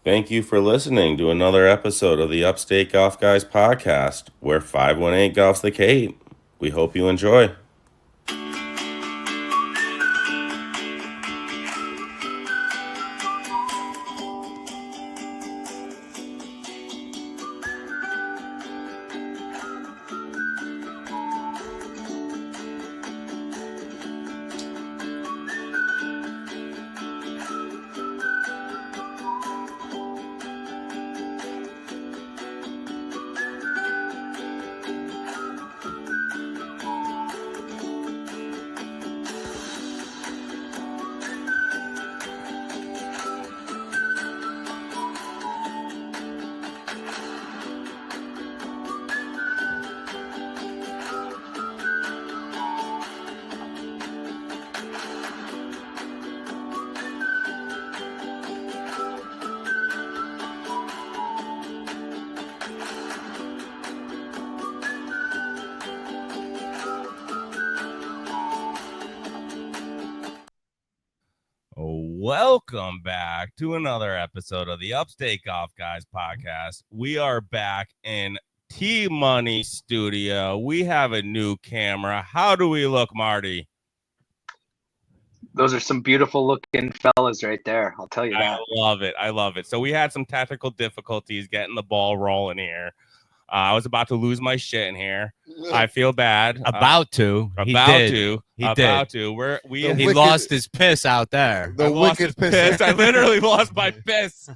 Thank you for listening to another episode of the Upstate Golf Guys podcast, where 518 golfs the Cape. We hope you enjoy. Welcome back to another episode of the Upstate Golf Guys podcast. We are back in T-Money Studio. We have a new camera. How do we look, Marty? Those are some beautiful looking fellas right there. I'll tell you that. I love it. I love it. So we had some technical difficulties getting the ball rolling here. I was about to lose my shit in here. I feel bad. About to. He did. He lost his piss out there. The wicked piss. I literally lost my piss.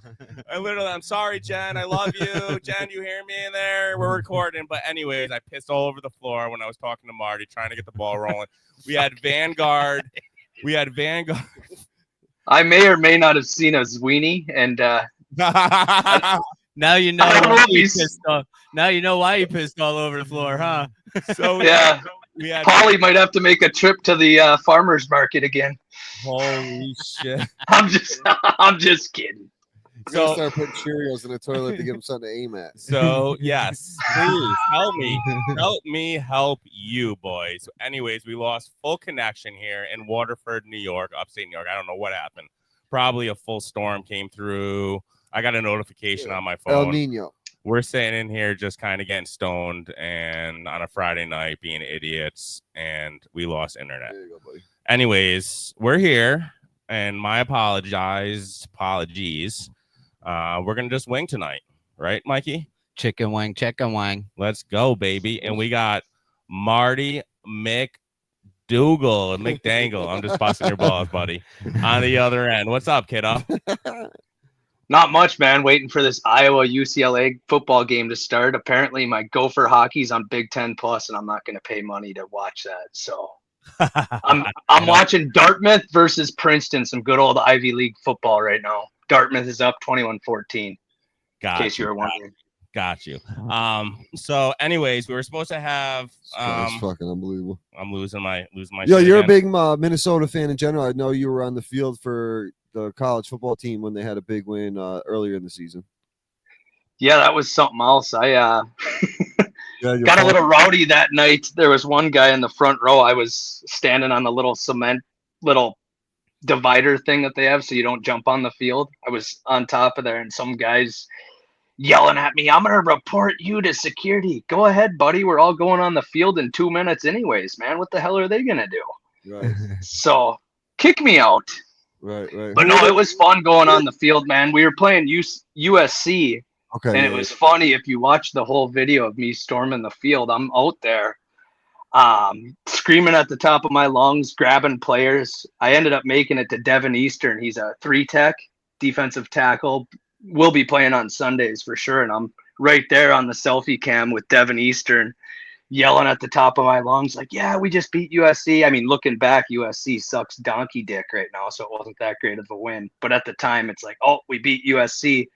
I'm sorry, Jen. I love you. Jen, you hear me in there? We're recording. But anyways, I pissed all over the floor when I was talking to Marty, trying to get the ball rolling. We had Vanguard. I may or may not have seen a Zweenie, and now you know why he pissed off. Now you know why he pissed all over the floor, huh? So yeah, Polly might have to make a trip to the farmers market again. Holy shit! I'm just kidding. So start putting Cheerios in the toilet to give him something to aim at. So yes, please help me help you, boys. Anyways, we lost full connection here in Waterford, New York, upstate New York. I don't know what happened. Probably a full storm came through. I got a notification on my phone. El Nino. We're sitting in here just kind of getting stoned and on a Friday night being idiots, and we lost internet. There you go, buddy. Anyways, we're here, and my apologies. We're going to just wing tonight, right, Mikey? Chicken wing. Let's go, baby. And we got Marty Mcdangle. I'm just busting your balls, buddy. On the other end. What's up, kiddo? Not much, man. Waiting for this Iowa UCLA football game to start. Apparently, my Gopher hockey's on Big Ten Plus, and I'm not going to pay money to watch that. So I'm watching Dartmouth versus Princeton, some good old Ivy League football right now. Dartmouth is up 21-14. In case you were wondering. Got you. So, anyways, we were supposed to have. That's fucking unbelievable. I'm losing my. Yo, you're again. a big Minnesota fan in general. I know you were on the field for the college football team when they had a big win earlier in the season. Yeah, that was something else. I got a little rowdy that night. There was one guy in the front row. I was standing on the little cement divider thing that they have so you don't jump on the field. I was on top of there, and some guys yelling at me, "I'm going to report you to security." Go ahead, buddy. We're all going on the field in 2 minutes anyways, man. What the hell are they going to do? Right. So kick me out. Right. But no, it was fun going on the field, man. We were playing USC, okay, and it was funny. If you watch the whole video of me storming the field, I'm out there screaming at the top of my lungs, grabbing players. I ended up making it to Devin Eastern. He's a 3-tech defensive tackle. We'll be playing on Sundays for sure, and I'm right there on the selfie cam with Devin Eastern, yelling at the top of my lungs, like, yeah, we just beat USC. I mean, looking back, USC sucks donkey dick right now, so it wasn't that great of a win. But at the time, it's like, oh, we beat USC.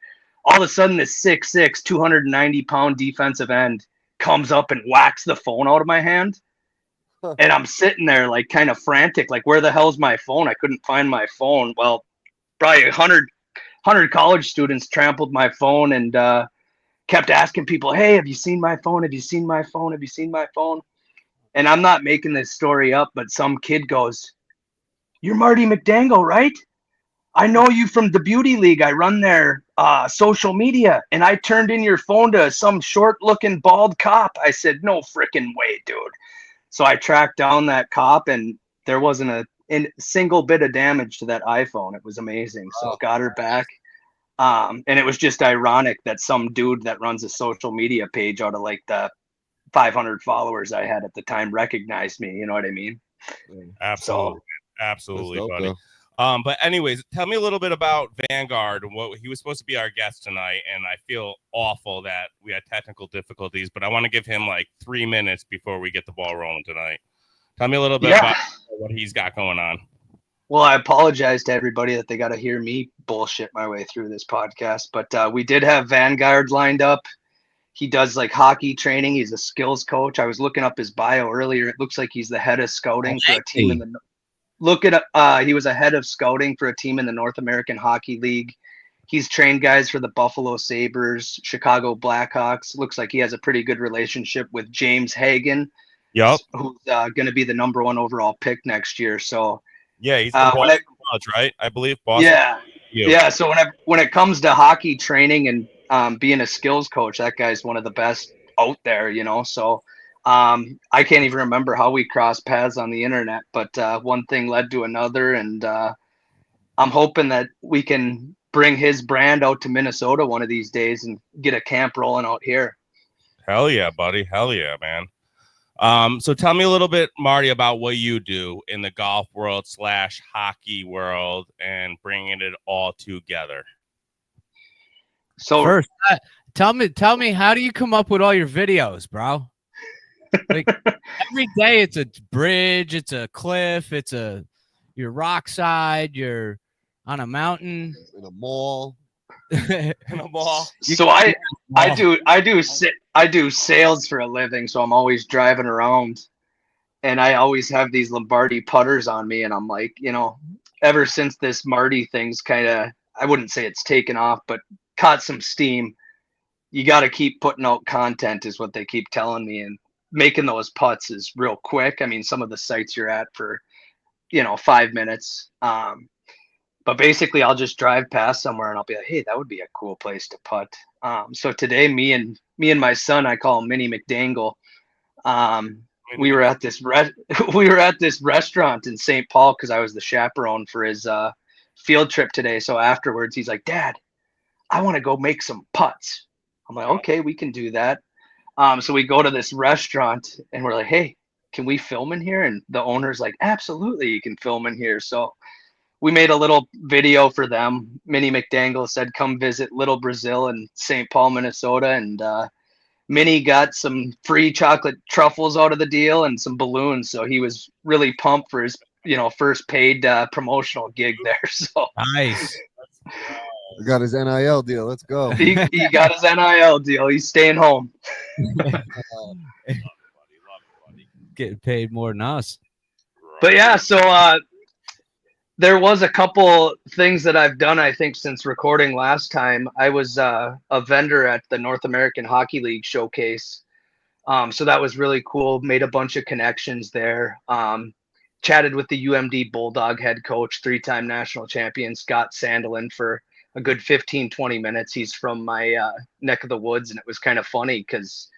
All of a sudden, this 6'6", 290-pound defensive end comes up and whacks the phone out of my hand. And I'm sitting there, like, kind of frantic, like, where the hell's my phone? I couldn't find my phone. Well, probably 100 college students trampled my phone and kept asking people, hey, have you seen my phone? Have you seen my phone? Have you seen my phone? And I'm not making this story up, but some kid goes, "You're Marty Mcdangle, right?" I know you from the beauty league. I run their social media, and I turned in your phone to some short-looking bald cop. I said, no freaking way, dude. So I tracked down that cop, and there wasn't a single bit of damage to that iPhone. It was amazing. So got her back. And it was just ironic that some dude that runs a social media page out of like the 500 followers I had at the time recognized me. You know what I mean? Absolutely. So, Absolutely, dope, buddy. though. But anyways, tell me a little bit about Vanguard and what he was supposed to be our guest tonight. And I feel awful that we had technical difficulties, but I want to give him like 3 minutes before we get the ball rolling tonight. Tell me a little bit about what he's got going on. Well, I apologize to everybody that they got to hear me bullshit my way through this podcast, but we did have Vanguard lined up. He does like hockey training. He's a skills coach. I was looking up his bio earlier. It looks like he's the head of scouting for a team in the he was a head of scouting for a team in the North American Hockey League. He's trained guys for the Buffalo Sabres, Chicago Blackhawks. Looks like he has a pretty good relationship with James Hagan, Yep. who's going to be the #1 overall pick next year. So yeah, he's from Boston College, right? I believe Boston. Yeah. So when it comes to hockey training and being a skills coach, that guy's one of the best out there, you know. So I can't even remember how we crossed paths on the internet, but one thing led to another, and I'm hoping that we can bring his brand out to Minnesota one of these days and get a camp rolling out here. Hell yeah, buddy. Hell yeah, man. So tell me a little bit, Marty, about what you do in the golf world / hockey world and bringing it all together. So first, tell me, how do you come up with all your videos, bro? Like every day it's a bridge, it's a cliff, you're rock side, you're on a mountain, In a mall. In a mall. So I do sales for a living, so I'm always driving around, and I always have these Lombardi putters on me, and I'm like, you know, ever since this Marty thing's kind of, I wouldn't say it's taken off, but caught some steam, you got to keep putting out content is what they keep telling me, and making those putts is real quick. I mean, some of the sites you're at for, 5 minutes. But basically I'll just drive past somewhere and I'll be like, hey, that would be a cool place to putt. So today, me and my son, I call him Mini Mcdangle. We were at this restaurant in St. Paul because I was the chaperone for his field trip today. So afterwards he's like, Dad, I want to go make some putts. I'm like, okay, we can do that. So we go to this restaurant and we're like, hey, can we film in here? And the owner's like, absolutely, you can film in here. So we made a little video for them. Minnie Mcdangle said, come visit Little Brazil in St. Paul, Minnesota. And Minnie got some free chocolate truffles out of the deal and some balloons. So he was really pumped for his, first paid promotional gig there. So nice. He got his NIL deal. Let's go. he got his NIL deal. He's staying home. Getting paid more than us. But yeah, so there was a couple things that I've done, I think, since recording last time. I was a vendor at the North American Hockey League showcase. So that was really cool. Made a bunch of connections there. Chatted with the UMD Bulldog head coach, 3-time national champion, Scott Sandelin, for a good 15-20 minutes. He's from my neck of the woods, and it was kind of funny because,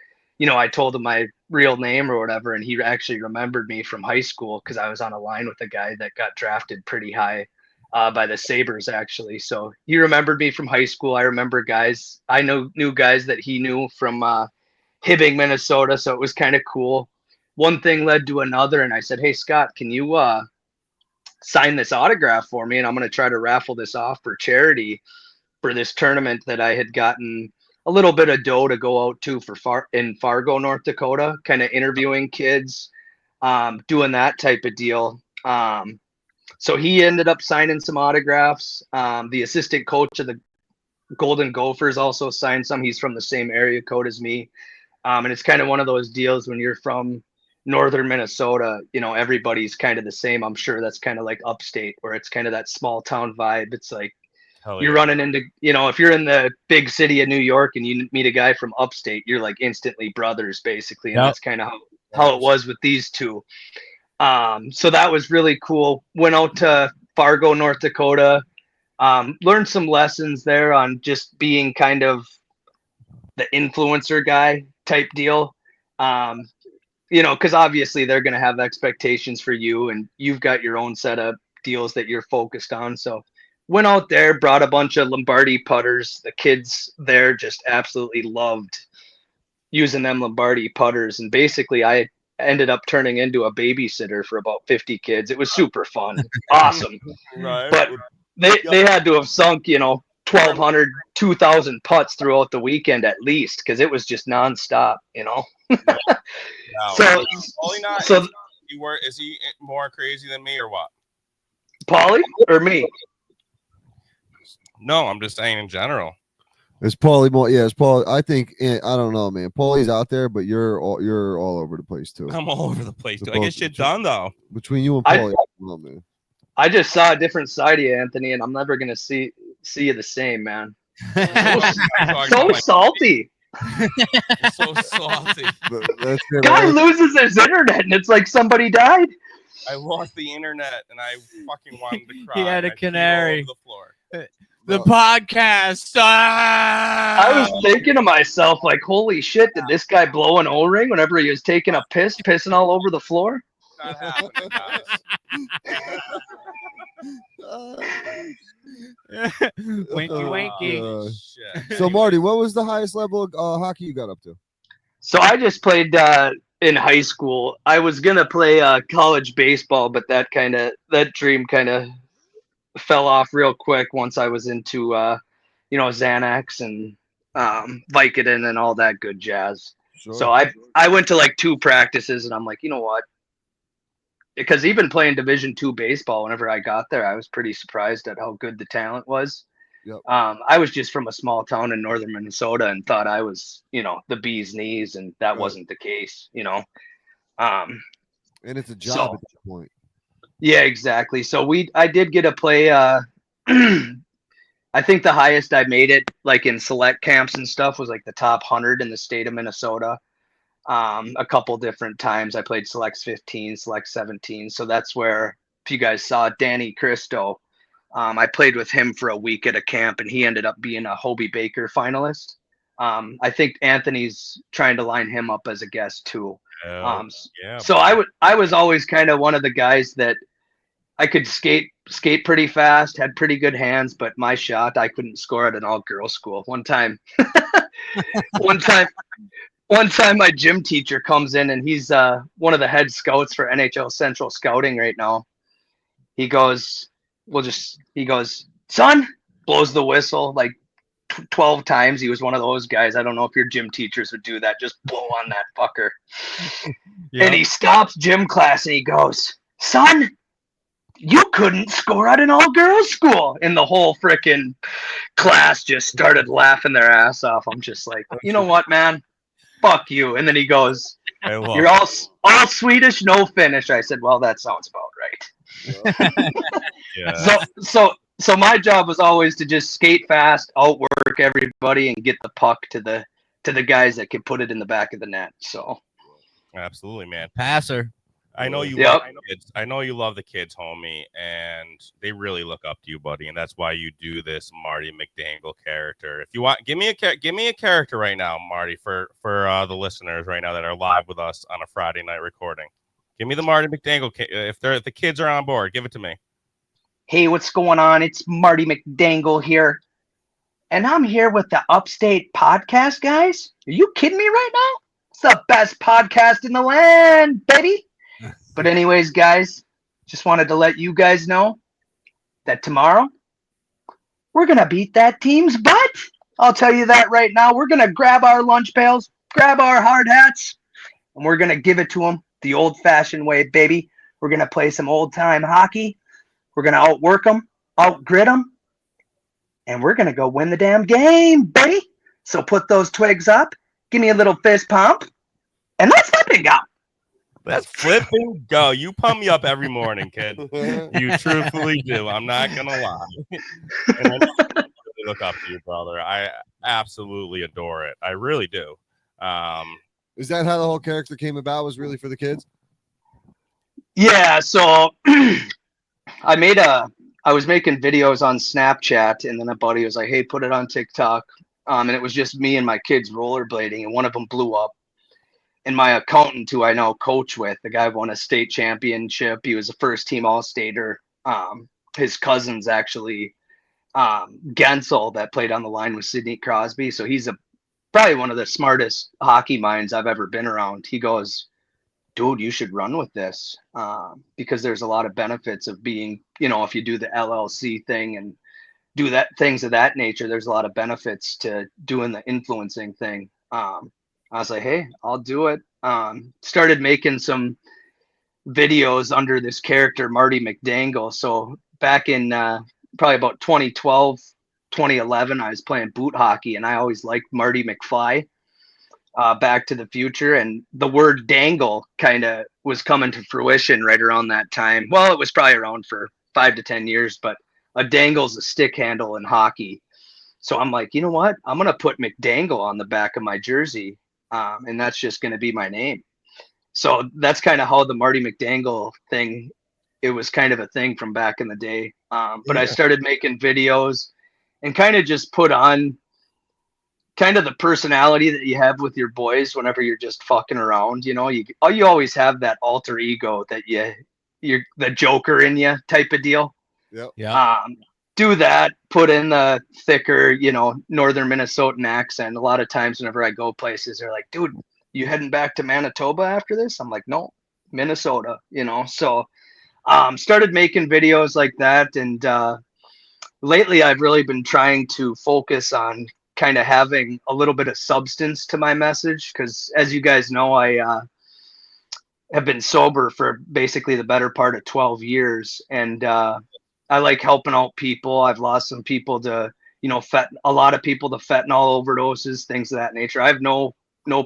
I told him my real name or whatever, and he actually remembered me from high school because I was on a line with a guy that got drafted pretty high by the Sabres, actually. So he remembered me from high school. I remember guys. I knew guys that he knew from Hibbing, Minnesota, so it was kind of cool. One thing led to another, and I said, hey, Scott, can you sign this autograph for me? And I'm going to try to raffle this off for charity for this tournament that I had gotten a little bit of dough to go out to in Fargo, North Dakota, kind of interviewing kids, doing that type of deal. So he ended up signing some autographs. The assistant coach of the Golden Gophers also signed some. He's from the same area code as me. And it's kind of one of those deals when you're from northern Minnesota, everybody's kind of the same. I'm sure that's kind of like Upstate, where it's kind of that small town vibe. It's like, you're running into, if you're in the big city of New York and you meet a guy from Upstate, you're like instantly brothers, basically. And that's kind of how it was with these two. So that was really cool. Went out to Fargo, North Dakota, Learned some lessons there on just being kind of the influencer guy type deal. Because obviously they're going to have expectations for you, and you've got your own set of deals that you're focused on. So went out there, brought a bunch of Lombardi putters. The kids there just absolutely loved using them Lombardi putters. And basically I ended up turning into a babysitter for about 50 kids. It was super fun. Awesome. Right. But they had to have sunk, 1,200, 2,000 putts throughout the weekend at least, because it was just nonstop, No. So, Paulie not, so is he more crazy than me or what? Paulie or me? No, I'm just saying in general. It's Paulie more. Yeah, it's Paul. I think I don't know, man. Paulie's out there, but you're all over the place too. I'm all over the place too. I get shit done though. Between you and Paulie, I don't know, man. I just saw a different side of you, Anthony, and I'm never gonna see you the same, man. So salty. So salty. That's good. Guy loses his internet, and it's like somebody died. I lost the internet, and I fucking wanted to cry. He had a canary. The floor. The podcast. I was thinking to myself, like, holy shit, did this guy blow an O-ring whenever he was taking a piss, pissing all over the floor? Not happening, guys. Winky, winky. Shit. So Marty, what was the highest level of hockey you got up to? So I just played in high school. I was gonna play college baseball, but that dream kind of fell off real quick once I was into Xanax and Vicodin and all that good jazz. Sure. So I went to like 2 practices, and I'm like, you know what? Because even playing Division II baseball, whenever I got there, I was pretty surprised at how good the talent was. Yep. I was just from a small town in northern Minnesota and thought I was, the bee's knees, and that wasn't the case, And it's a job at that point. Yeah, exactly. So I did get to play. I think the highest I made it, like in select camps and stuff, was like the top 100 in the state of Minnesota. A couple different times I played select 15, select 17. So that's where, if you guys saw Danny Cristo, I played with him for a week at a camp, and he ended up being a Hobie Baker finalist. I think Anthony's trying to line him up as a guest too. Yeah. So I was always kind of one of the guys that I could skate pretty fast, had pretty good hands, but my shot, I couldn't score at an all-girls school. One time my gym teacher comes in, and he's one of the head scouts for NHL Central Scouting right now. He goes, son, blows the whistle like 12 times. He was one of those guys. I don't know if your gym teachers would do that. Just blow on that fucker. Yeah. And he stops gym class and he goes, son, you couldn't score at an all-girls school. And the whole freaking class just started laughing their ass off. I'm just like, you know what, man? Fuck you. And then he goes, you're all Swedish, no Finnish. I said, well, that sounds about right. Yeah. So my job was always to just skate fast, outwork everybody, and get the puck to the guys that could put it in the back of the net. So absolutely, man. Passer. I know you love kids. I know you love the kids, homie, and they really look up to you, buddy. And that's why you do this Marty Mcdangle character. If you want, give me a character right now, Marty, for the listeners right now that are live with us on a Friday night recording. Give me the Marty Mcdangle. If the kids are on board, give it to me. Hey, what's going on? It's Marty Mcdangle here, and I'm here with the Upstate podcast, guys. Are you kidding me right now? It's the best podcast in the land, baby. But anyways, guys, just wanted to let you guys know that tomorrow we're going to beat that team's butt. I'll tell you that right now. We're going to grab our lunch pails, grab our hard hats, and we're going to give it to them the old-fashioned way, baby. We're going to play some old-time hockey. We're going to outwork them, outgrit them, and we're going to go win the damn game, baby. So put those twigs up, give me a little fist pump, and let's flip and go. Let's flip and go. You pump me up every morning, kid. You truthfully do. I'm not going to lie. And I really look up to you, brother. I absolutely adore it. I really do. Is that how the whole character came about? Was really for the kids? Yeah, so I made a I was making videos on Snapchat, and then a buddy was like, "Hey, put it on TikTok." And it was just me and my kids rollerblading, and one of them blew up. And my accountant, who I now coach with, the guy won a state championship. He was a first team All-Stater. His cousin's actually Gensel that played on the line with Sidney Crosby. So he's probably one of the smartest hockey minds I've ever been around. He goes, "Dude, you should run with this because there's a lot of benefits of being, if you do the LLC thing and do that things of that nature, there's a lot of benefits to doing the influencing thing." I was like, "Hey, I'll do it." Started making some videos under this character, Marty Mcdangle. So back in probably about 2012, 2011, I was playing boot hockey, and I always liked Marty McFly, Back to the Future. And the word dangle kind of was coming to fruition right around that time. Well, it was probably around for 5 to 10 years, but a dangle's a stick handle in hockey. So I'm like, you know what? I'm going to put McDangle on the back of my jersey. And that's just going to be my name. So that's kind of how the Marty Mcdangle thing, it was kind of a thing from back in the day. But I started making videos and kind of just put on kind of the personality that you have with your boys whenever you're just fucking around. You always have that alter ego that you're the Joker in you type of deal. Yep. Yeah. Do that, put in the thicker, northern Minnesotan accent. A lot of times whenever I go places, they're like, "Dude, you heading back to Manitoba after this?" I'm like, "No, Minnesota," So started making videos like that. And lately I've really been trying to focus on kind of having a little bit of substance to my message. Because as you guys know, I have been sober for basically the better part of 12 years. And I like helping out people. I've lost some people to, a lot of people to fentanyl overdoses, things of that nature. I have no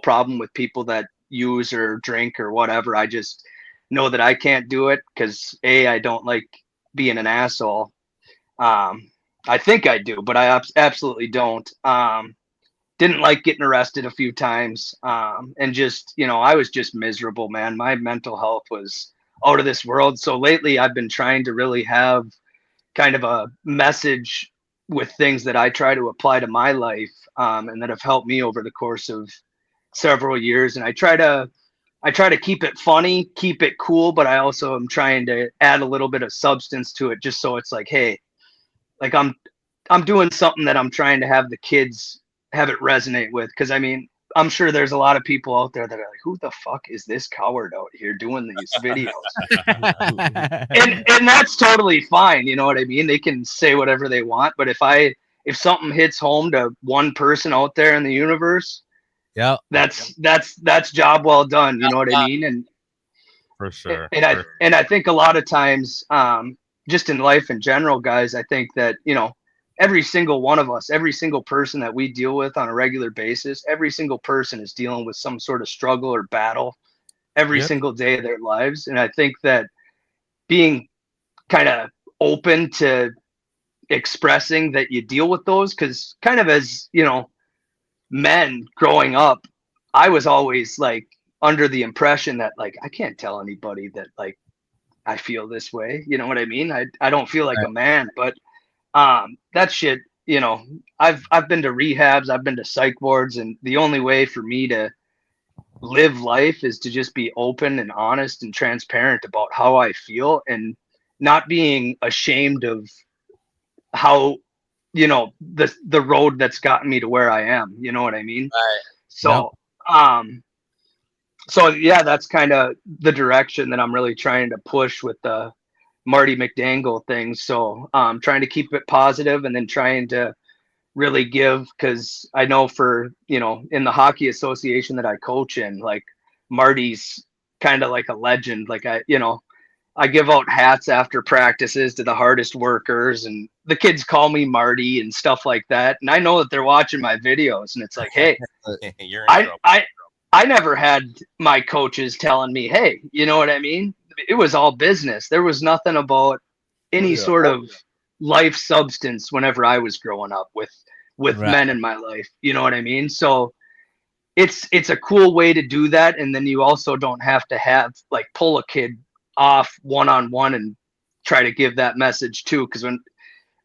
problem with people that use or drink or whatever. I just know that I can't do it because I don't like being an asshole. I think I do, but I absolutely don't. Didn't like getting arrested a few times. And just, I was just miserable, man. My mental health was out of this world. So lately I've been trying to really have kind of a message with things that I try to apply to my life, and that have helped me over the course of several years. And I try to keep it funny, keep it cool, but I also am trying to add a little bit of substance to it, just so it's like, hey, like I'm doing something that I'm trying to have the kids have it resonate with. Because I mean, I'm sure there's a lot of people out there that are like, "Who the fuck is this coward out here doing these videos?" and that's totally fine. You know what I mean? They can say whatever they want, but if something hits home to one person out there in the universe, Yeah, that's job well done. You know what I mean? And For sure. And I think a lot of times, just in life in general, guys, I think that, every single one of us, every single person that we deal with on a regular basis, every single person is dealing with some sort of struggle or battle every single day of their lives. And I think that being kind of open to expressing that you deal with those, because kind of as, men growing up, I was always like under the impression that like, I can't tell anybody that like I feel this way. You know what I mean? I don't feel like a man, but that shit, I've been to rehabs, I've been to psych wards, and the only way for me to live life is to just be open and honest and transparent about how I feel, and not being ashamed of how, the road that's gotten me to where I am. You know what I mean? Right. So, so yeah, that's kind of the direction that I'm really trying to push with the Marty Mcdangle thing. So trying to keep it positive, and then trying to really give, because I know for, in the hockey association that I coach in, like Marty's kind of like a legend. Like I give out hats after practices to the hardest workers, and the kids call me Marty and stuff like that. And I know that they're watching my videos, and it's like, hey, You're in trouble. I never had my coaches telling me, hey, you know what I mean? It was all business. There was nothing about any sort of life substance whenever I was growing up with men in my life. You know what I mean? So it's a cool way to do that. And then you also don't have to pull a kid off one-on-one and try to give that message too, because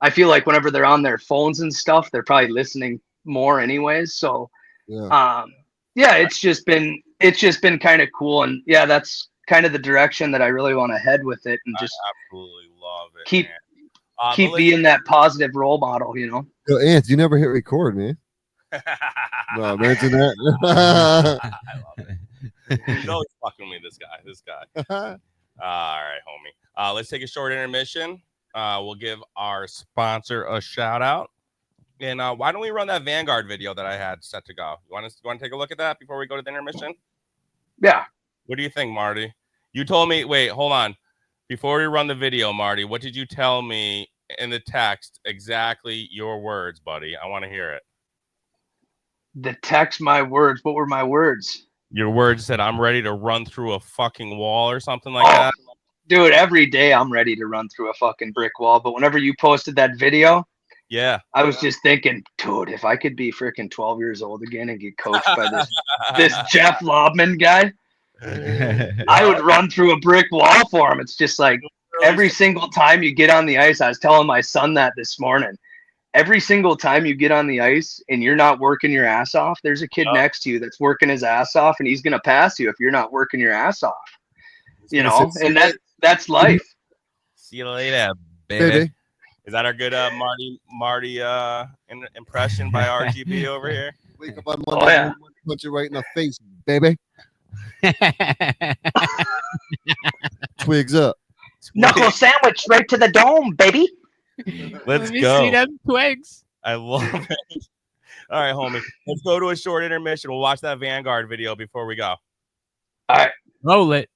I feel like whenever they're on their phones and stuff, they're probably listening more anyways. So yeah, it's just been kind of cool, and yeah, that's kind of the direction that I really want to head with it, and just absolutely love it. Keep being that positive role model, you know. Yo, Ant, you never hit record, man. No, imagine that. I love it. He's always fucking with me, this guy. All right, homie. Let's take a short intermission. We'll give our sponsor a shout out. And why don't we run that Vanguard video that I had set to go? You want to take a look at that before we go to the intermission? Yeah. What do you think, Marty? You told me, wait, hold on. Before we run the video, Marty, what did you tell me in the text? Exactly your words, buddy. I want to hear it. The text, my words. What were my words? Your words said, I'm ready to run through a fucking wall or something like that. Dude, every day I'm ready to run through a fucking brick wall. But whenever you posted that video, yeah, I was just thinking, dude, if I could be freaking 12 years old again and get coached by this Jeff Lobman guy, I would run through a brick wall for him. It's just like every single time you get on the ice, I was telling my son that this morning. Every single time you get on the ice and you're not working your ass off, there's a kid next to you that's working his ass off, and he's going to pass you if you're not working your ass off. You know, and that's life. See you later, baby. Is that our good Marty impression by RGB over here? Wake up on Monday, punch you right in the face, baby. Twigs up. Knuckle sandwich right to the dome, baby. Let's Let go. Me see them twigs. I love it. All right, homie. Let's go to a short intermission. We'll watch that Vanguard video before we go. All right. Roll it.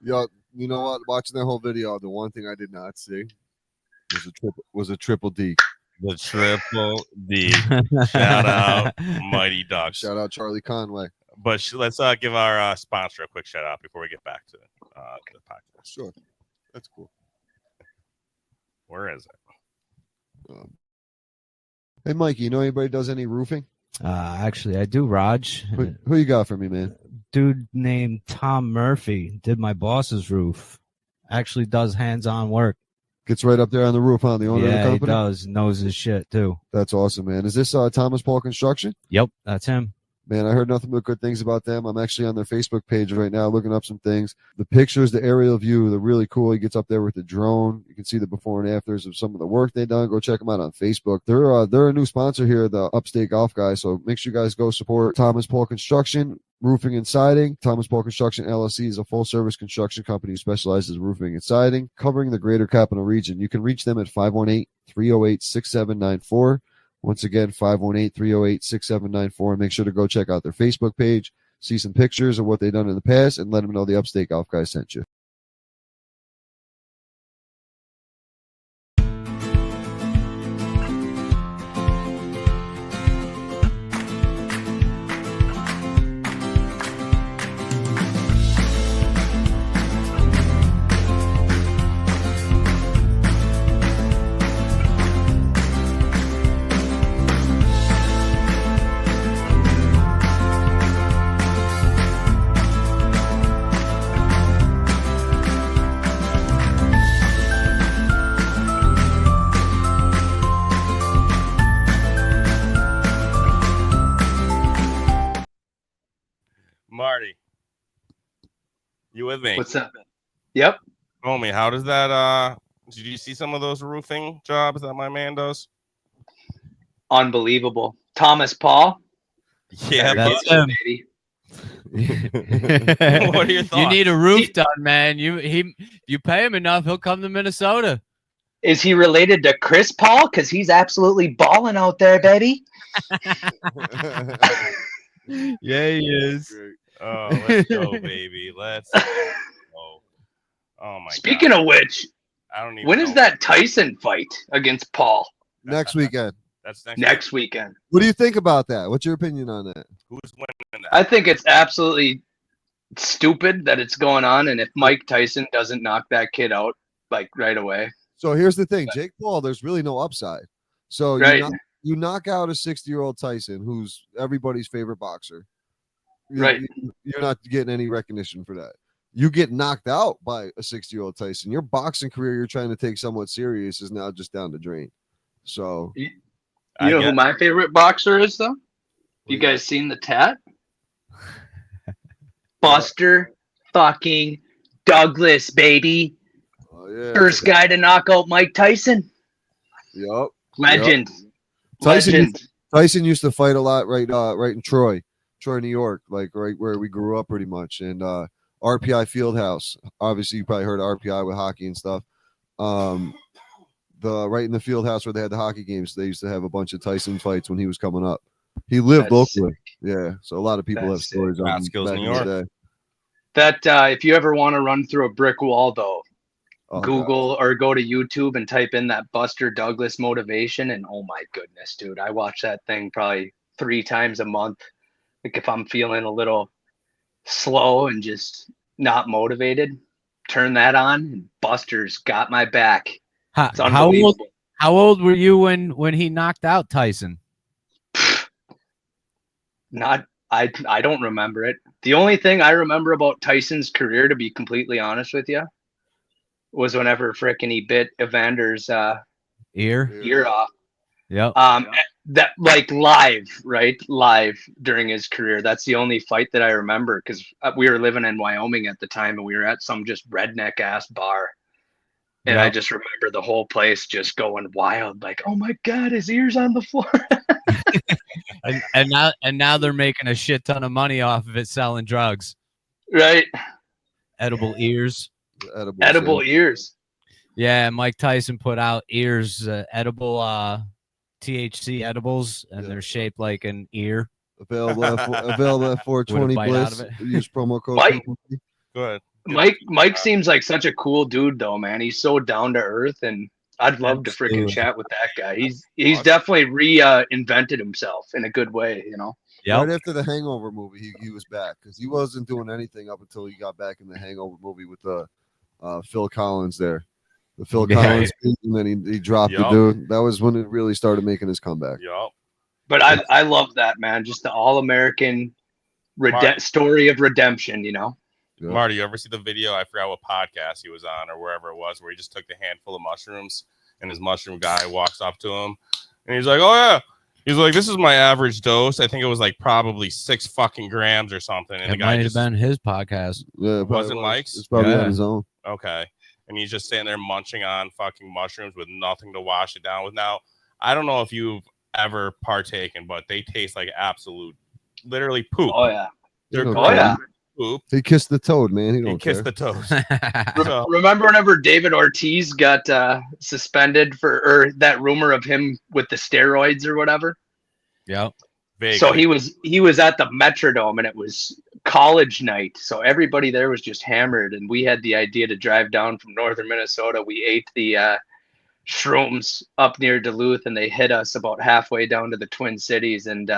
Yo, you know what? Watching that whole video, the one thing I did not see was a triple D. The triple D. Shout out Mighty Ducks. Shout out Charlie Conway. But let's give our sponsor a quick shout out before we get back to the podcast. Sure. That's cool. Where is it? Hey, Mikey, you know anybody does any roofing? Actually, I do, Raj. Who you got for me, man? Dude named Tom Murphy did my boss's roof. Actually does hands-on work. Gets right up there on the roof, huh? The owner of the company? Yeah, he does. Knows his shit, too. That's awesome, man. Is this Thomas Paul Construction? Yep, that's him. Man, I heard nothing but good things about them. I'm actually on their Facebook page right now looking up some things. The pictures, the aerial view, they're really cool. He gets up there with the drone. You can see the before and afters of some of the work they've done. Go check them out on Facebook. They're a new sponsor here, the Upstate Golf Guys. So make sure you guys go support Thomas Paul Construction, Roofing and Siding. Thomas Paul Construction LLC is a full-service construction company who specializes in roofing and siding, covering the greater capital region. You can reach them at 518-308-6794. Once again, 518-308-6794. Make sure to go check out their Facebook page, see some pictures of what they've done in the past, and let them know the Upstate Golf Guys sent you. Marty, you with me? What's up? Yep. Homie, how does that? Did you see some of those roofing jobs that my man does? Unbelievable. Thomas Paul. Yeah, There that's you go, him. baby. What are your thoughts? You need a roof done, man. You pay him enough, he'll come to Minnesota. Is he related to Chris Paul? Because he's absolutely balling out there, baby. Yeah, he is. Oh, let's go, baby. Let's go. Oh my Speaking God. of which, I don't even when know is that Tyson fight against Paul? Next weekend. That's Next weekend. What do you think about that? What's your opinion on that? Who's winning that? I think it's absolutely stupid that it's going on, and if Mike Tyson doesn't knock that kid out like right away, So here's the thing, Jake Paul, there's really no upside. So right, you knock out a 60-year-old Tyson, who's everybody's favorite boxer. Right. You're not getting any recognition for that. You get knocked out by a 60-year-old Tyson. Your boxing career you're trying to take somewhat serious is now just down the drain. So you know who my favorite boxer is, though? You you guys seen the tat? Buster fucking Douglas, baby. Oh, yeah. First guy to knock out Mike Tyson. Yep. Legend. Tyson used to fight a lot right in Troy, New York, like right where we grew up pretty much. And RPI Fieldhouse. Obviously, you probably heard of RPI with hockey and stuff. The right in the field house where they had the hockey games, they used to have a bunch of Tyson fights when he was coming up. He lived locally. Yeah. So a lot of people have stories on him Skills, back New in York. the day. That if you ever want to run through a brick wall, though, Oh, Google or go to YouTube and type in that Buster Douglas motivation, and oh my goodness, dude, I watch that thing probably 3 times a month. Like if I'm feeling a little slow and just not motivated, turn that on, and Buster's got my back. It's unbelievable. How old were you when he knocked out Tyson? I don't remember it. The only thing I remember about Tyson's career, to be completely honest with you, was whenever frickin' he bit Evander's ear off. Yep. That like live during his career. That's the only fight that I remember, because we were living in Wyoming at the time, and we were at some just redneck ass bar. And I just remember the whole place just going wild, like, oh my God, his ear's on the floor. and now they're making a shit ton of money off of it, selling drugs. Right. Edible ears. Edible ears. Yeah, Mike Tyson put out ears, edible THC edibles, and they're shaped like an ear. Available at 420 Bliss. Use promo code. Go ahead. Mike seems like such a cool dude, though, man. He's so down to earth, and I'd love to freaking chat with that guy. He's definitely reinvented himself in a good way, you know. Yep. Right after the Hangover movie, he was back, because he wasn't doing anything up until he got back in the Hangover movie with the Phil Collins there. The Phil Collins, and then he dropped the dude. That was when it really started making his comeback. Yep. But I love that, man. Just the all-American story of redemption, you know. Yep. Marty, you ever see the video? I forgot what podcast he was on or wherever it was, where he just took the handful of mushrooms, and his mushroom guy walks up to him, and he's like, "Oh yeah." He's like, "This is my average dose. I think it was like probably 6 fucking grams or something." And it might have been his podcast. Yeah, it wasn't Mike's. It's probably on his own. Okay. And he's just sitting there munching on fucking mushrooms with nothing to wash it down with. Now, I don't know if you've ever partaken, but they taste like absolute, literally poop. Oh yeah. Poop. He kissed the toad, man. He kissed the toes. So, remember whenever David Ortiz got suspended for that rumor of him with the steroids or whatever? Yep. So he was at the Metrodome, and it was college night, so everybody there was just hammered, and we had the idea to drive down from northern Minnesota. We ate the shrooms up near Duluth, and they hit us about halfway down to the Twin Cities, and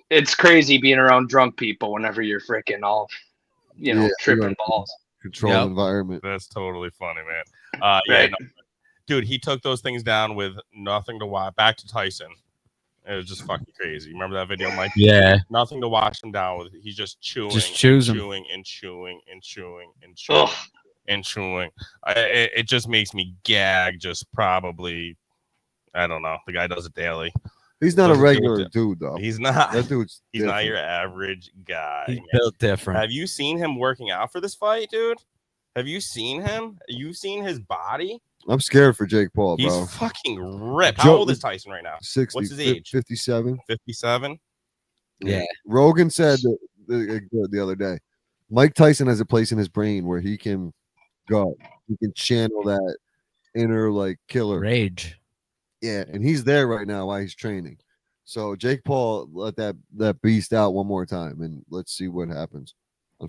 it's crazy being around drunk people whenever you're freaking all, tripping balls. Controlled environment. That's totally funny, man. Right. Yeah, no, dude, he took those things down with nothing to watch. Back to Tyson. It was just fucking crazy. Remember that video, Mike? Yeah. Nothing to wash him down with. He's just chewing, chewing and chewing. It just makes me gag. Just probably, I don't know. The guy does it daily. He's not a regular dude, though. He's not. That dude's He's not your average guy. He's built different. Have you seen him working out for this fight, dude? Have you seen him? You've seen his body? I'm scared for Jake Paul, He's bro. fucking ripped. How old is Tyson right now? 60. What's his age? 57. 57. Yeah. Rogan said the other day, Mike Tyson has a place in his brain where he can go. He can channel that inner like killer Rage. Yeah, and he's there right now while he's training. So Jake Paul let that beast out one more time, and let's see what happens.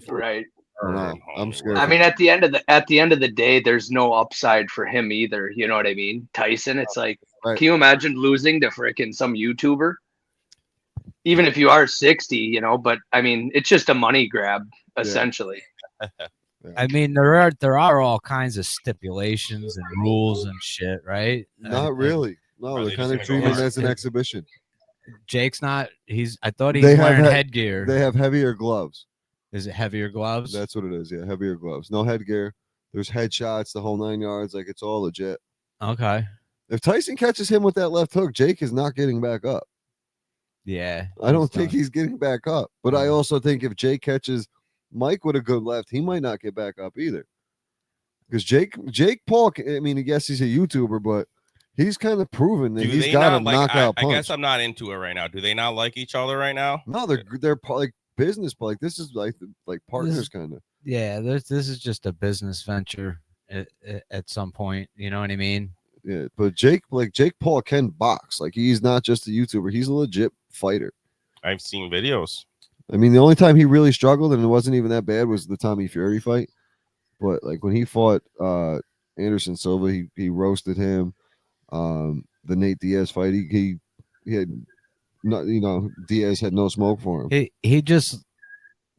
Right. I don't know. I'm scared. I mean, at the end of the day, there's no upside for him either. You know what I mean? Tyson, it's like, Right. can you imagine losing to frickin' some YouTuber? Even if you are 60, you know, but I mean, it's just a money grab, essentially. I mean, there are all kinds of stipulations and rules and shit, right? Not really. No, they're kind of treating it as an exhibition. Jake's not. I thought he's They have wearing headgear. They have heavier gloves. Is it heavier gloves? That's what it is. Yeah, heavier gloves. No headgear. There's headshots, the whole 9 yards. Like, it's all legit. Okay. If Tyson catches him with that left hook, Jake is not getting back up. Yeah. I don't think he's getting back up. But I also think if Jake catches Mike with a good left, he might not get back up either. Because Jake Paul, I mean, I guess he's a YouTuber, but he's kind of proven that he's got a knockout punch. I guess I'm not into it right now. Do they not like each other right now? No, they're like business, but like this is like partners kind of. Yeah, this is just a business venture at some point. You know what I mean? Yeah, but Jake Paul can box. Like, he's not just a YouTuber; he's a legit fighter. I've seen videos. I mean, the only time he really struggled, and it wasn't even that bad, was the Tommy Fury fight. But like when he fought Anderson Silva, he roasted him. The Nate Diaz fight, he had not, Diaz had no smoke for him.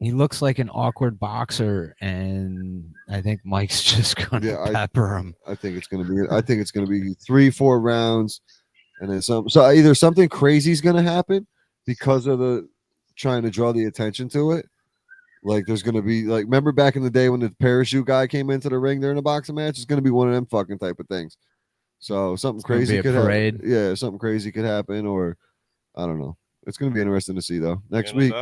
He looks like an awkward boxer, and I think Mike's just gonna pepper him. I think it's gonna be 3-4 rounds, and then some. So either something crazy is gonna happen because of the trying to draw the attention to it. Like, there's gonna be, like, remember back in the day when the parachute guy came into the ring during a boxing match? It's gonna be one of them fucking type of things. So something crazy could happen. Yeah, something crazy could happen, or I don't know. It's gonna be interesting to see though. Next week,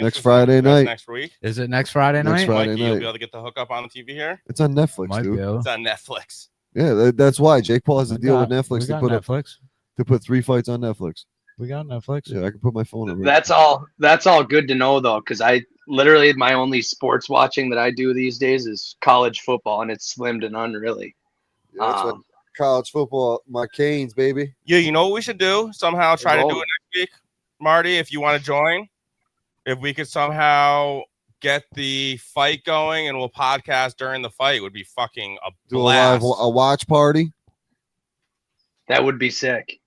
next Friday night. Next week. Is it next Friday night? Next Friday Mikey, night. You'll be able to get the hookup on the TV here. It's on Netflix, dude. It's on Netflix. Yeah, that's why Jake Paul has a deal with Netflix to put 3 fights on Netflix. We got Netflix. Yeah, I can put my phone on. That's all good to know though, because I literally, my only sports watching that I do these days is college football, and it's slim to none, really. Yeah, that's like college football, my Canes, baby. Yeah, you know what we should do? Somehow try to do it next week, Marty. If you want to join, if we could somehow get the fight going and we'll podcast during the fight, would be fucking a blast. Do a watch party. That would be sick.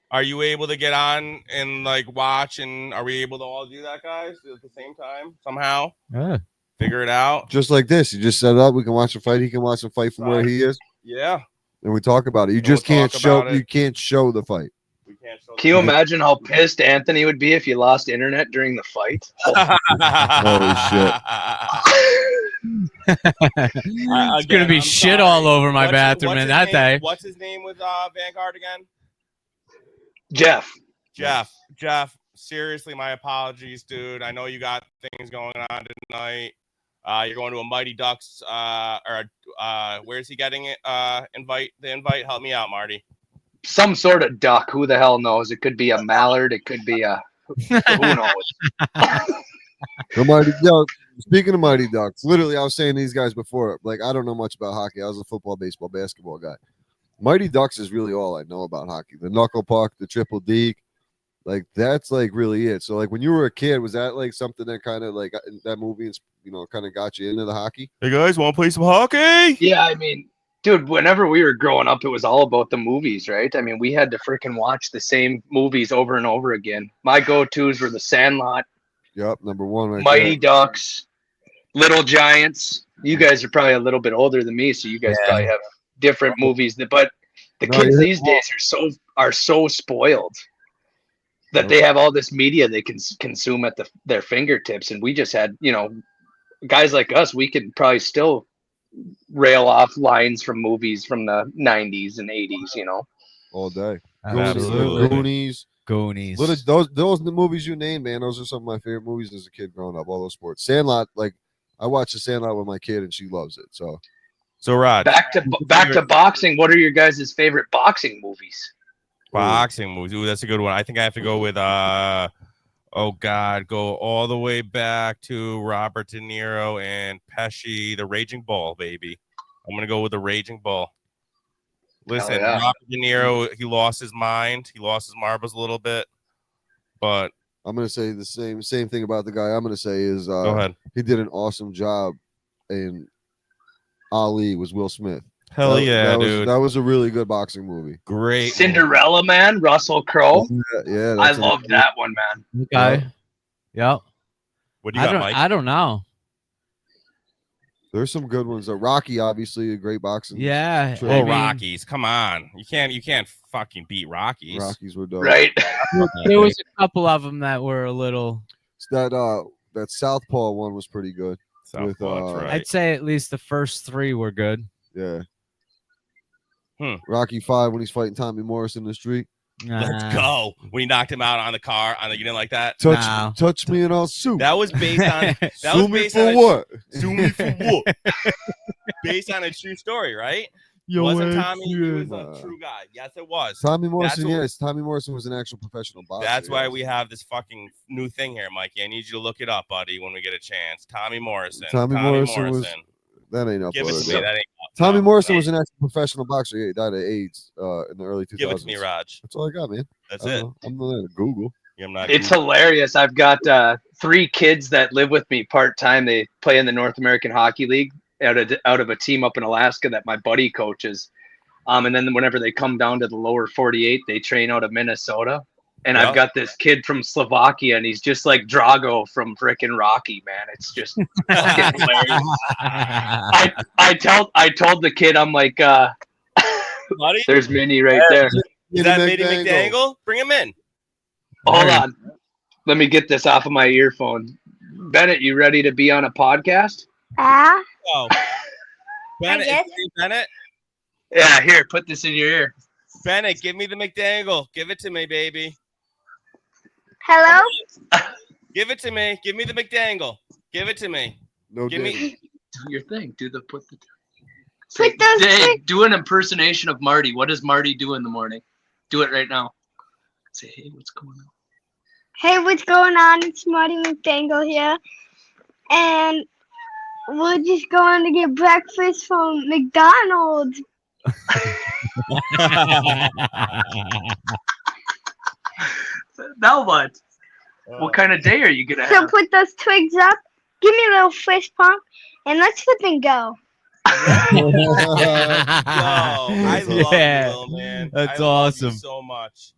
Are you able to get on and like watch? And are we able to all do that, guys, at the same time somehow? Yeah. Figure it out. Just like this, you just set it up. We can watch a fight. He can watch a fight from where he is. Yeah. And we talk about it. You just can't show. You can't show the fight. We can't show. Can you imagine how pissed Anthony would be if you lost internet during the fight? Holy shit! It's gonna be shit all over my bathroom in that day. What's his name with Vanguard again? Jeff. Seriously, my apologies, dude. I know you got things going on tonight. You're going to a Mighty Ducks, where's he getting it? The invite. Help me out, Marty. Some sort of duck. Who the hell knows? It could be a mallard. It could be a who knows. Speaking of Mighty Ducks, literally, I was saying these guys before. Like, I don't know much about hockey. I was a football, baseball, basketball guy. Mighty Ducks is really all I know about hockey. The knuckle puck, the triple deke, like that's like really it. So like when you were a kid, was that like something that kind of like that movie, kind of got you into the hockey? Hey guys, want to play some hockey? Yeah, I mean, dude, whenever we were growing up, it was all about the movies, right? I mean, we had to freaking watch the same movies over and over again. My go-tos were The Sandlot. Yep, number one. Right Mighty Ducks, Little Giants. You guys are probably a little bit older than me, so you guys probably have different movies. But the kids these days are so spoiled that they have all this media they can consume at their fingertips, and we just had, guys like us, we could probably still rail off lines from movies from the 90s and 80s, all day. Absolutely. Goonies. Those the movies you named, man, those are some of my favorite movies as a kid growing up. All those sports. Sandlot, like I watch The Sandlot with my kid, and she loves it. So Rod, Back to boxing. What are your guys' favorite boxing movies? boxing movies. Ooh, that's a good one. I think I have to go with oh God, go all the way back to Robert De Niro and Pesci, The Raging Bull, baby. I'm gonna go with The Raging Bull. Listen, yeah. Robert De Niro, he lost his mind. He lost his marbles a little bit, but I'm gonna say the same thing about the guy. I'm gonna say is go ahead. he did an awesome job, and Ali was Will Smith. Hell yeah, dude. That was a really good boxing movie. Great. Cinderella Man, Russell Crowe. Yeah, I love that one, man. Okay. Yep. What do you got, Mike? I don't know. There's some good ones. Rocky, obviously, a great boxing. Yeah. trick. Oh, Rockies. Come on. You can't fucking beat Rockies. Rockies were dope. Right. There was a couple of them that were a little. That Southpaw one was pretty good. Southpaw, that's right. I'd say at least the first three were good. Yeah. Rocky 5 when he's fighting Tommy Morrison in the street. Let's go. When he knocked him out on the car, you didn't like that? Touch me and I'll sue. That was based on Sue me for what? Sue me for what? Based on a true story, right? Wasn't Tommy? He was a true guy. Yes, it was. Tommy Morrison, Tommy Morrison was an actual professional boxer. That's why we have this fucking new thing here, Mikey. I need you to look it up, buddy, when we get a chance. Tommy Morrison. Tommy Morrison was. That ain't up. Give it to me. That ain't up. Tommy Morrison was an actual professional boxer. Yeah, he died of AIDS in the early 2000s. Give it to me, Raj. That's all I got, man. That's it. I'm not gonna Google. It's hilarious. I've got 3 kids that live with me part-time. They play in the North American Hockey League out of a team up in Alaska that my buddy coaches. And then whenever they come down to the lower 48, they train out of Minnesota. And I've got this kid from Slovakia, and he's just like Drago from frickin' Rocky, man. It's just fucking hilarious. I told the kid, I'm like, there's Minnie right there. Is that Marty Mcdangle? Bring him in. Hold on. Let me get this off of my earphone. Bennett, you ready to be on a podcast? Oh. Bennett, Bennett? Yeah, here, put this in your ear. Bennett, give me the Mcdangle. Give it to me, baby. Hello? Give it to me. Give me the Mcdangle. Give it to me. No, give me. Do your thing. Do an impersonation of Marty. What does Marty do in the morning? Do it right now. Say, hey, what's going on? Hey, what's going on? It's Marty Mcdangle here. And we're just going to get breakfast from McDonald's. Now what? What kind of day are you gonna have? So put those twigs up, give me a little fist pump, and let's flip and go. I love you, little man. That's I love awesome. You so much.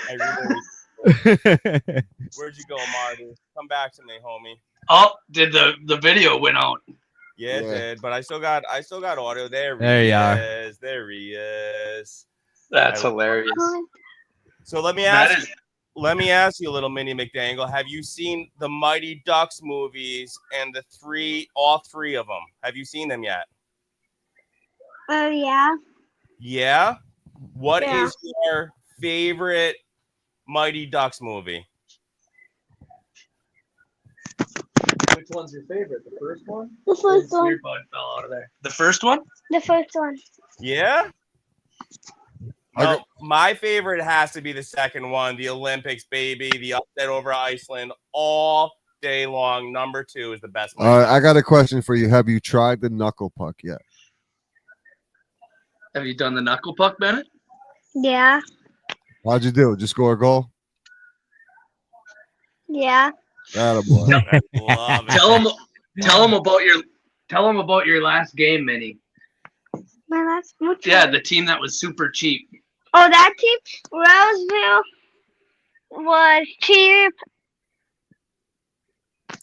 I really. Where'd you go, Marty? Come back to me, homie. Oh, did the video went out? Yeah, it did, but I still got audio. There you are. There he is. That's hilarious. So let me ask you, little Minnie Mcdangle. Have you seen the Mighty Ducks movies and all three of them? Have you seen them yet? Yeah. Yeah. What is your favorite Mighty Ducks movie? Which one's your favorite? The first one? The first one. Your bud fell out of there. The first one? The first one. Yeah. No, my favorite has to be the second one, the Olympics, baby, the upset over Iceland all day long. Number 2 is the best one. All right, I got a question for you. Have you tried the knuckle puck yet? Have you done the knuckle puck, Bennett? Yeah. How'd you do? Did you score a goal? Yeah. Attaboy. Love it. Tell them about your last game, Minnie. My last one? Yeah, the team that was super cheap. Oh, that team? Roseville was cheap.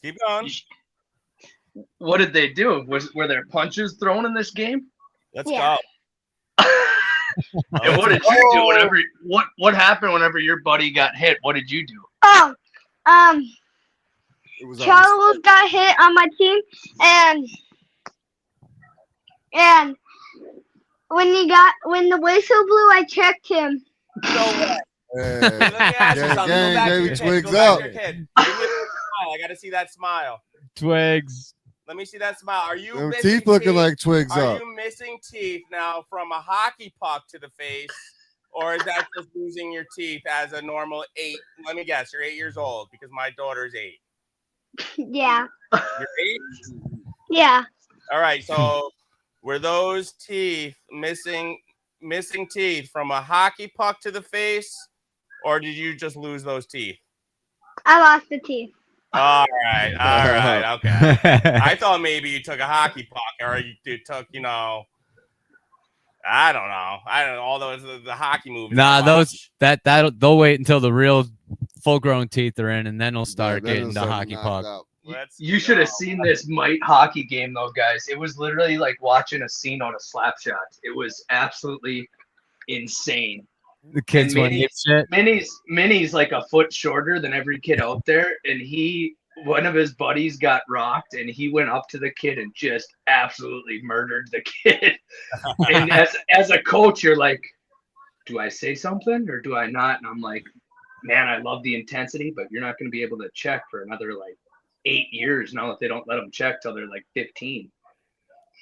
Keep going. What did they do? Were there punches thrown in this game? Let's go. And what did you do whenever what happened whenever your buddy got hit? What did you do? Oh, Charles got hit on my team, and when the whistle blew, I checked him. No way. Let me ask you something. Go back to your kid. Twigs Go back up. to your kid. Give me a smile. I got to see that smile. Twigs. Let me see that smile. Are you Them missing teeth looking like twigs Are up. you missing teeth now from a hockey puck to the face, or is that just losing your teeth as a normal 8? Let me guess. You're 8 years old because my daughter's 8. Yeah. You're 8. Yeah. All right. So were those teeth missing teeth from a hockey puck to the face, or did you just lose those teeth? I lost the teeth. All right, okay. I thought maybe you took a hockey puck, or you took, I don't know, all those the hockey movies. Nah, they'll wait until the real full-grown teeth are in, and then they'll start Then getting it'll the start hockey knocked puck. out. You should have seen this Mite hockey game, though, guys. It was literally like watching a scene on a slap shot. It was absolutely insane. The kids And want shit. Minnie's like a foot shorter than every kid out there, and one of his buddies got rocked, and he went up to the kid and just absolutely murdered the kid. And as a coach, you're like, do I say something or do I not? And I'm like, man, I love the intensity, but you're not going to be able to check for another like 8 years now that they don't let them check till they're like 15.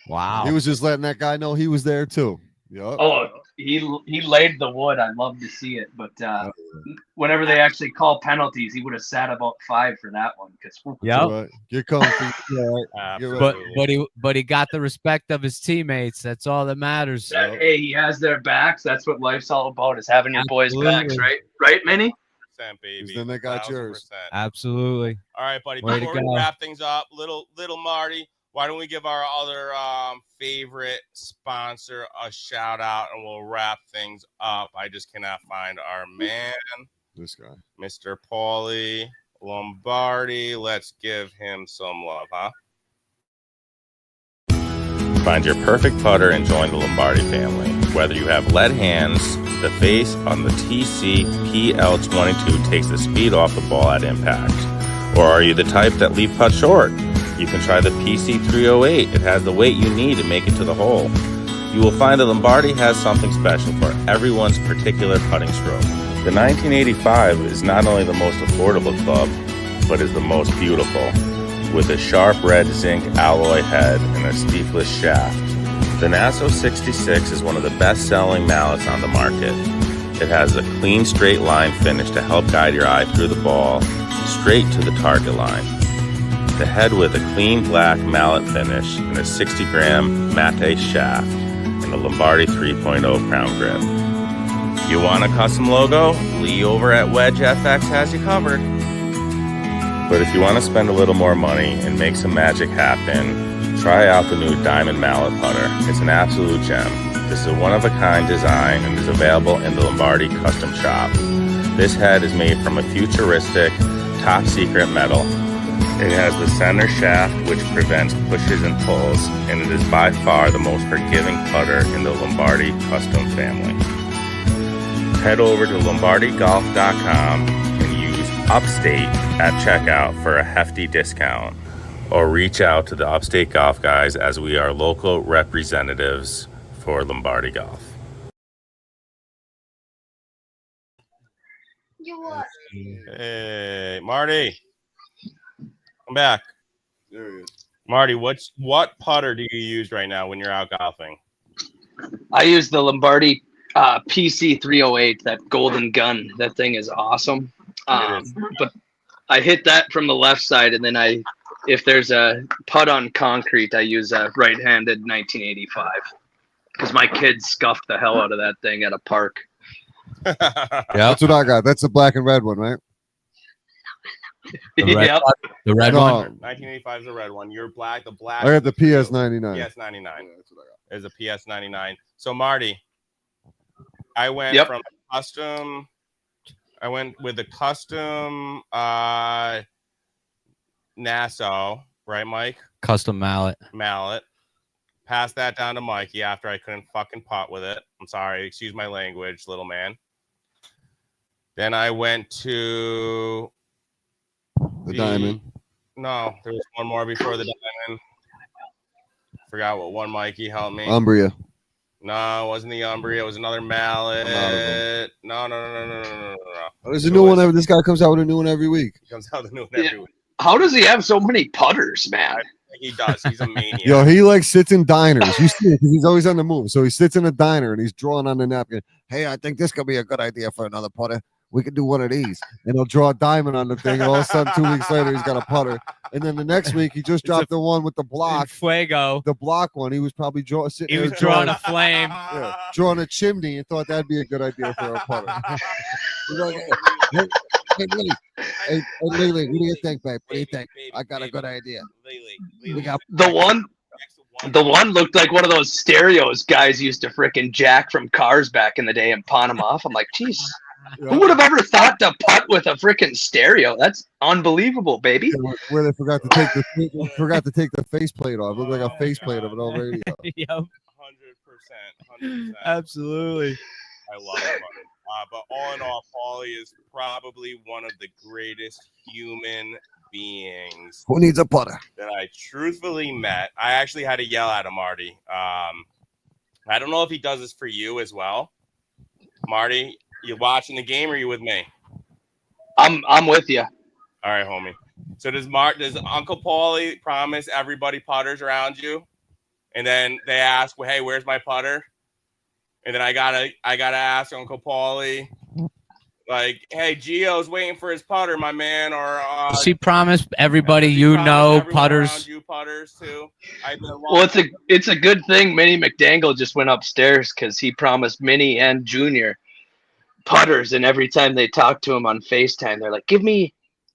Wow. He was just letting that guy know he was there too. Yep. Oh, he laid the wood. I love to see it. But whenever they actually call penalties, he would have sat about 5 for that one. Yep. Right. Get comfy. But he got the respect of his teammates. That's all that matters. Hey, he has their backs. That's what life's all about, is having your boys' backs, right? Right, Minnie? Baby. Then they got 1000%. yours. Absolutely. All right, buddy. Way to Before we go. wrap things up, little Marty, why don't we give our other favorite sponsor a shout out, and we'll wrap things up. I just cannot find our man, This guy, Mr. Paulie Lombardi. Let's give him some love, huh? Find your perfect putter and join the Lombardi family. Whether you have lead hands, the face on the TC PL22 takes the speed off the ball at impact. Or are you the type that leave putt short? You can try the PC308. It has the weight you need to make it to the hole. You will find that Lombardi has something special for everyone's particular putting stroke. The 1985 is not only the most affordable club, but is the most beautiful. With a sharp red zinc alloy head and a steepless shaft. The Nassau 66 is one of the best-selling mallets on the market. It has a clean straight line finish to help guide your eye through the ball, straight to the target line. The head with a clean black mallet finish and a 60-gram mate shaft and a Lombardi 3.0 crown grip. You want a custom logo? Lee over at Wedge FX has you covered. But if you want to spend a little more money and make some magic happen, try out the new Diamond Mallet Putter. It's an absolute gem. This is a one-of-a-kind design and is available in the Lombardi Custom Shop. This head is made from a futuristic, top-secret metal. It has the center shaft which prevents pushes and pulls, and it is by far the most forgiving putter in the Lombardi Custom family. Head over to lombardygolf.com and use Upstate at checkout for a hefty discount, or reach out to the Upstate Golf guys as we are local representatives for Lombardi Golf. You what? Hey, Marty. I'm back. there he is. Marty, what putter do you use right now when you're out golfing? I use the Lombardi PC308, that golden gun. That thing is awesome. But I hit that from the left side, and then if there's a putt on concrete, I use a right-handed 1985 because my kids scuffed the hell out of that thing at a park. That's what I got. That's the black and red one, right? Yep. The red No. one. 1985 is the red one. You're black. The black. I got the is PS99. PS99 Yeah, that's what I got. is a PS99. So Marty, I went Yep. from custom. I went with the custom Nassau, right, Mike? Custom mallet. Mallet. Passed that down to Mikey after I couldn't fucking putt with it. I'm sorry, excuse my language, little man. Then I went to The diamond. No, there was one more before the diamond. Forgot what one, Mikey. Help me. Umbria. No, it wasn't the Umbria. It was another mallet. No. Oh, there's a new one. This guy comes out with a new one every week. He comes out the new one every week. How does he have so many putters, man? He does. He's a maniac. Yo, he like sits in diners. You see it because he's always on the move. So he sits in a diner and he's drawing on the napkin. Hey, I think this could be a good idea for another putter. We could do one of these. And he'll draw a diamond on the thing. And all of a sudden, 2 weeks later, he's got a putter. And then the next week, he just dropped the one with the block. Fuego. The block one. He was probably drawing a flame. Yeah, drawing a chimney and thought that'd be a good idea for a putter. He's like, hey, Lily. Hey, Lily, what do you think, babe? What do you think? I got a good idea. Lily. The one looked like one of those stereos guys used to frickin' jack from cars back in the day and pawn them off. I'm like, geez, who would have ever thought to putt with a frickin' stereo? That's unbelievable, baby. Where they forgot to take the faceplate off. It looked like a faceplate of an old radio. Yep. 100%. Absolutely. I love it. But all in all, Paulie is probably one of the greatest human beings Who needs a putter? that I truthfully met. I actually had to yell at him, Marty. I don't know if he does this for you as well. Marty, you watching the game or are you with me? I'm with you. All right, homie. So does Uncle Paulie promise everybody putters around you? And then they ask, well, hey, where's my putter? And then I gotta ask Uncle Paulie, like, hey, Gio's waiting for his putter, my man. Or Does he promise everybody putters? You putters too. Well, it's a good thing Minnie McDangle just went upstairs because he promised Minnie and Junior putters, and every time they talk to him on FaceTime, they're like, "Give me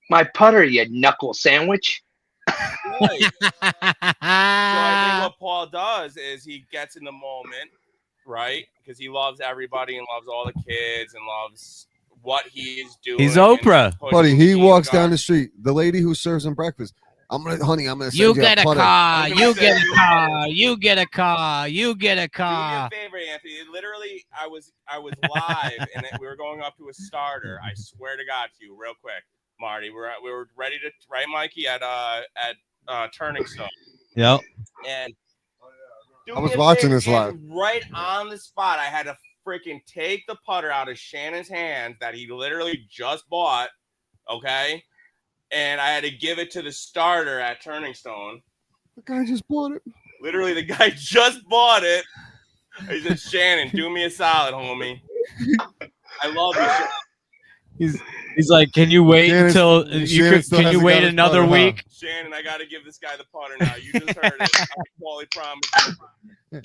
my putter, you knuckle sandwich." Right. So I think what Paul does is he gets in the moment, right? Because he loves everybody and loves all the kids and loves what he is doing. He's Oprah. Buddy, he walks down the street. The lady who serves him breakfast. I'm gonna send you you get a putter. car. You get a car. You get a car. You get a Do me a car. favor, Anthony. Literally, I was live and we were going up to a starter. I swear to God to you, real quick, Marty. We were ready to right, Mikey, at Turning Stone. Yep. And I was watching this live. Right on the spot, I had to freaking take the putter out of Shannon's hands that he literally just bought. Okay. And I had to give it to the starter at Turning Stone. The guy just bought it. Literally, the guy just bought it. He said, Shannon, do me a solid, homie. I love you, Shannon. He's like, can you wait until can you wait another putter, week? Shannon, I got to give this guy the putter now. You just heard it. I Paulie promised. Yep.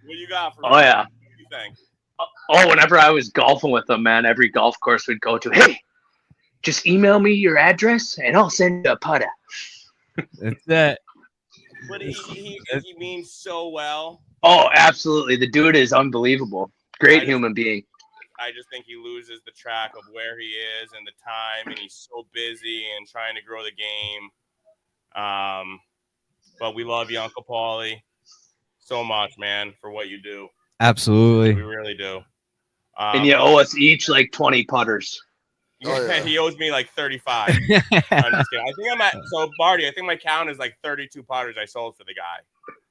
What you got for me? Oh yeah. What do you think? Oh, whenever I was golfing with him, man, every golf course we'd go to, hey, just email me your address and I'll send you a putter. That's it. But he means so well. Oh, absolutely. The dude is unbelievable. Great human being. I just think he loses the track of where he is and the time, and he's so busy and trying to grow the game. But we love you, Uncle Paulie, so much, man, for what you do. Absolutely. We really do. And you owe us each like 20 putters. Yeah, he owes me like 35. I'm just kidding. I think I'm at Marty. I think my count is like 32 putters I sold for the guy.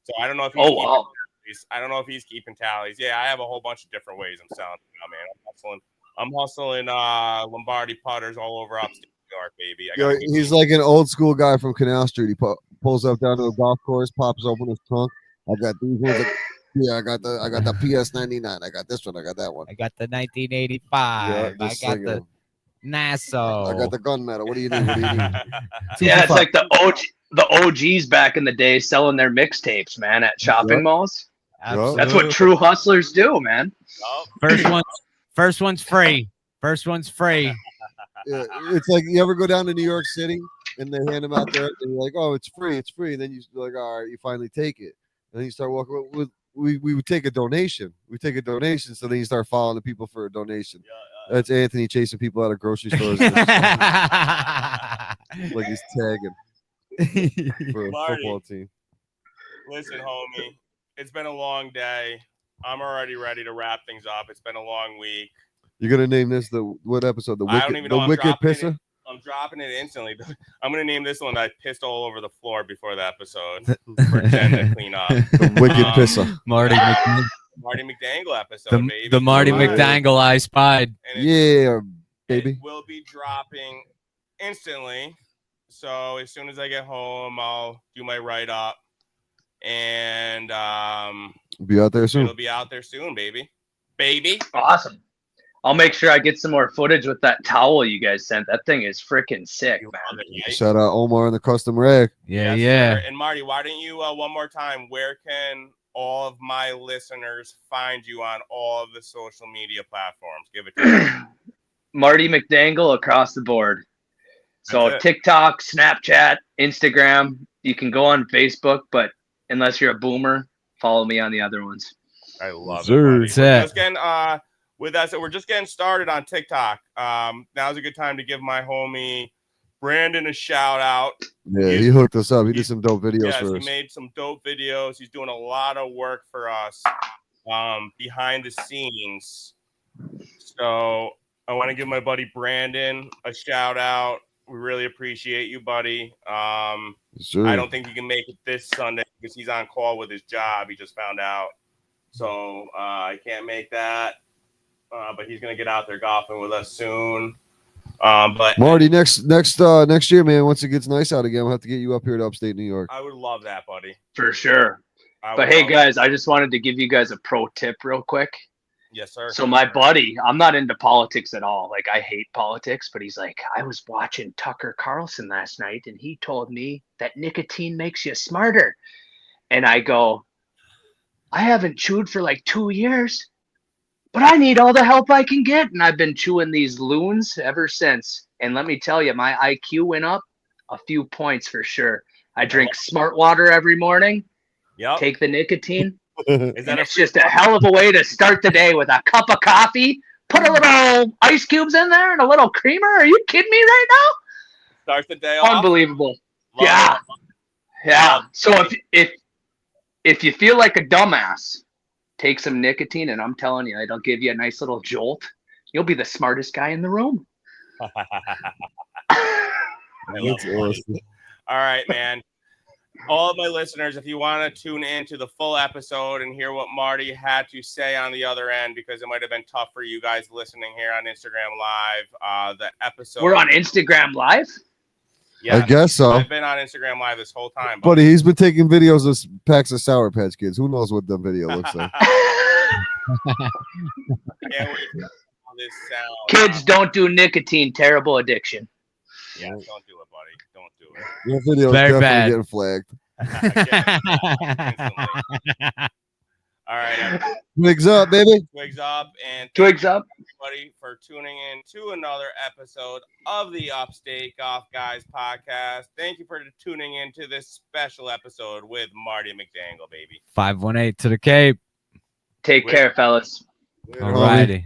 So I don't know if he's I don't know if he's keeping tallies. Yeah, I have a whole bunch of different ways I'm selling now, man. I'm hustling Lombardi putters all over upstate New York, baby. He's like an old school guy from Canal Street. He pulls up down to the golf course, pops open his trunk. I got these ones. Yeah, I got the PS99. I got this one. I got that one. I got the 1985. Yeah, I got the Nassau. I got the gunmetal. What do you need? What do you need? Yeah, it's like the OGs back in the day selling their mixtapes, man, at shopping malls. Absolutely. That's what true hustlers do, man. First one's free. First one's free. Yeah, it's like you ever go down to New York City and they hand them out there and you're like, oh, it's free. It's free. And then you're like, all right, you finally take it. And then you start walking with. We would take a donation. We take a donation, so then you start following the people for a donation. That's Anthony chasing people out of grocery stores. Like he's tagging for a football team. Listen, homie, it's been a long day. I'm already ready to wrap things up. It's been a long week. You're gonna name this what episode? The I don't even know. the Wicked Pisser. I'm dropping it instantly. I'm gonna name this one. I pissed all over the floor before the episode. Pretend to clean up. The Wicked Pisser. Marty Mcdangle episode, baby. The Marty Mcdangle I spied. Yeah, baby. It will be dropping instantly. So as soon as I get home, I'll do my write up, and Be out there soon. it'll be out there soon, baby. Baby. Awesome. I'll make sure I get some more footage with that towel you guys sent. That thing is freaking sick, You man. love it, right? Shout out Omar and the custom rag. Yeah, Yes, yeah. sir. And Marty, why don't you one more time? Where can all of my listeners find you on all of the social media platforms? Give it to me. Marty Mcdangle across the board. So That's it. TikTok, Snapchat, Instagram. You can go on Facebook, but unless you're a boomer, follow me on the other ones. I love it, Sir. buddy. That's We're it. just getting with us. We're just getting started on TikTok. Now's a good time to give my homie Brandon a shout out. Yeah, he hooked us up. He did some dope videos Yes, for he us. made some dope videos. He's doing a lot of work for us behind the scenes. So I want to give my buddy Brandon a shout out. We really appreciate you, buddy. Sure. I don't think he can make it this Sunday because he's on call with his job. He just found out. So I can't make that. But he's gonna get out there golfing with us soon. But Marty, next year, man, once it gets nice out again, we'll have to get you up here to upstate New York. I would love that, buddy. For sure. I But would hey, love guys, I just wanted to give you guys a pro tip real quick. Yes, sir. So my buddy, I'm not into politics at all. Like, I hate politics, but he's like, I was watching Tucker Carlson last night, and he told me that nicotine makes you smarter. And I go, I haven't chewed for like 2 years, but I need all the help I can get. And I've been chewing these loons ever since. And let me tell you, my IQ went up a few points for sure. I drink smart water every morning, Yep. take the nicotine. Is that And a it's just a hell of a way to start the day with a cup of coffee. Put a little ice cubes in there and a little creamer. Are you kidding me right start the day now? off? Unbelievable. Love Yeah. it. Yeah. So if you feel like a dumbass, take some nicotine, and I'm telling you, it'll give you a nice little jolt. You'll be the smartest guy in the room. I love That's it. awesome. All right, man. All of my listeners, if you want to tune in to the full episode and hear what Marty had to say on the other end, because it might have been tough for you guys listening here on Instagram Live, the episode. We're on Instagram Live. Yes, I guess so. I've been on Instagram Live this whole time. Buddy, he's been taking videos of packs of Sour Patch Kids. Who knows what the video looks like? Can't wait to see how this sounds. Kids, don't do nicotine. Terrible addiction. Yeah, don't do it, buddy. Don't do it. Your video is Very definitely bad. getting flagged. Instantly. All right, Wigs up, baby. twigs up, and thank Twigs you, up. everybody, for tuning in to another episode of the Upstate Golf Guys podcast. Thank you for tuning in to this special episode with Marty Mcdangle, baby. 518 to the Cape. Take care, fellas. All righty.